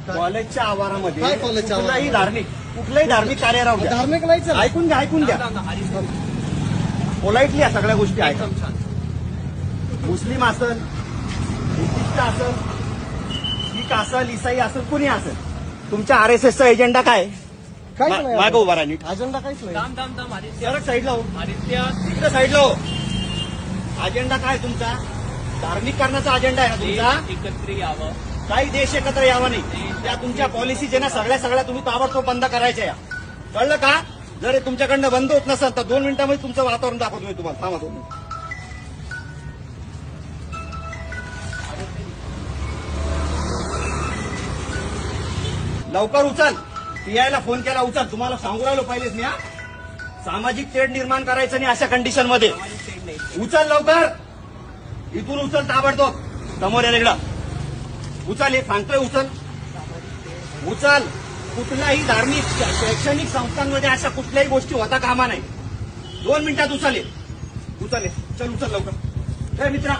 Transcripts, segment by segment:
कॉलेजच्या आवारामध्ये काय कॉलेजच्या कुठलाही धार्मिक कार्य राहू द्या. धार्मिक नाही चला. ऐकून घ्या पोलाइटली या सगळ्या गोष्टी ऐका. मुस्लिम असल, बुद्धिस्ट असल, शीख असल, इसाई असल, कुणी असल, तुमच्या आरएसएसचा एजेंडा काय? काहीच नाही मागं उभा राहा नीट. अजेंडा काहीच नाही. सरळ साईडला हो, तिकडे साईडला हो. अजेंडा काय तुमचा? धार्मिक करण्याचा अजेंडा आहे ना तुमचा? एकत्र यावं. काही देश एकत्र यावा नाही. त्या तुमच्या पॉलिसी जे ना सगळ्या तुम्ही ताबडतोब बंद करायच्या या. कळलं का? जर हे तुमच्याकडनं बंद होत नसेल तर 2 मिनिटांमध्ये तुमचं वातावरण दाखवतो मी तुम्हाला. थांबा 2 मिनिट. लवकर उचल. पीआयला फोन केला, उचल. तुम्हाला सांगू राहिलो पहिलेच मी. सामाजिक तेढ निर्माण करायचं नाही अशा कंडिशन मध्ये. उचल लवकर. इथून उचल ताबडतोब. समोर या इकडं उचल. हे सांगतोय उचल. कुठल्याही धार्मिक शैक्षणिक संस्थांमध्ये अशा कुठल्याही गोष्टी होता कामा नाही. 2 मिनिटात उचल. चल उचल लवकर. हे मित्रा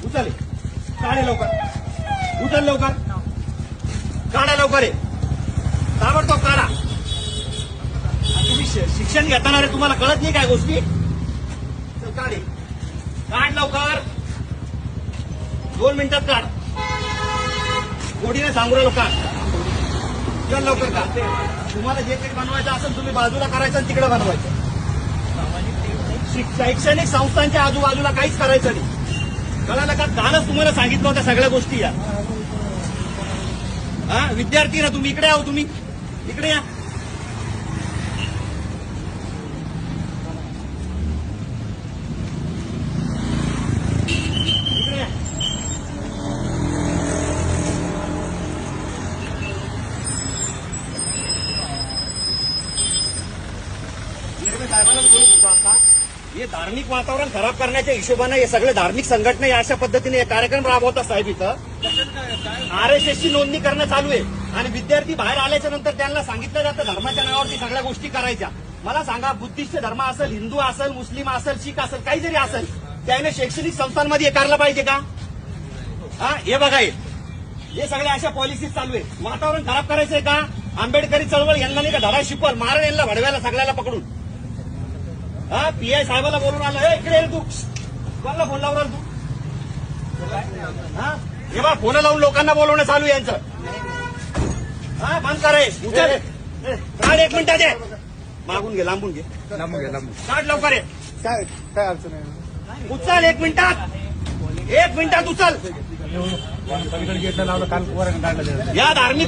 उचल. काढे लवकर. उचल लवकर. काढा लवकर. ताबडतोब काढा. तुम्ही शिक्षण घेताना रे तुम्हाला कळत नाही काय गोष्टी? चल काढ लवकर. 2 मिनिटात काढ. कोडीने सांगू राहिलो काढ. चल लवकर काढ. तुम्हाला जे काही बनवायचं असेल तुम्ही बाजूला करायचं आणि तिकडे बनवायचं. शैक्षणिक संस्थांच्या आजूबाजूला काहीच करायचं नाही. कळालं का? कालच तुम्हाला सांगितलं होत्या सगळ्या गोष्टी या. विद्यार्थी ना तुम्ही इकडे आहो. तुम्ही इकडे या. साहेबांनाच बोलत होतो आता. हे धार्मिक वातावरण खराब करण्याच्या हिशोबाने हे सगळे धार्मिक संघटना अशा पद्धतीने हे कार्यक्रम राबवतात साहेब. इथं आरएसएसची नोंदणी करणं चालू आहे आणि विद्यार्थी बाहेर आल्याच्या नंतर त्यांना सांगितलं जातं धर्माच्या नावावरती सगळ्या गोष्टी करायच्या. मला सांगा, बुद्धिस्ट धर्म असेल, हिंदू असेल, मुस्लिम असेल, शीख असेल, काही जरी असेल, त्याने शैक्षणिक संस्थांमध्ये हे करायला पाहिजे का? हे बघा, हे सगळ्या अशा पॉलिसीज चालू आहे. वातावरण खराब करायचंय का? आंबेडकरी चळवळ यांना नाही का धडा शिकवल, मारण यांना भडव्याला सगळ्याला पकडून. पीआय साहेबाला बोलून आलं. इकडे तू कोणाला फोन लावणार तू? हे बा फोन लावून लोकांना बोलवणं चालू आहे यांचं. बंद करे. उचल. काढ 1 मिनिटात दे. मागून घे, लांबून घे. काढ लवकर. काय अडचण आहे? उचल 1 मिनिटात. 1 मिनिटात उचल. गेटला लावलं काल. या धार्मिक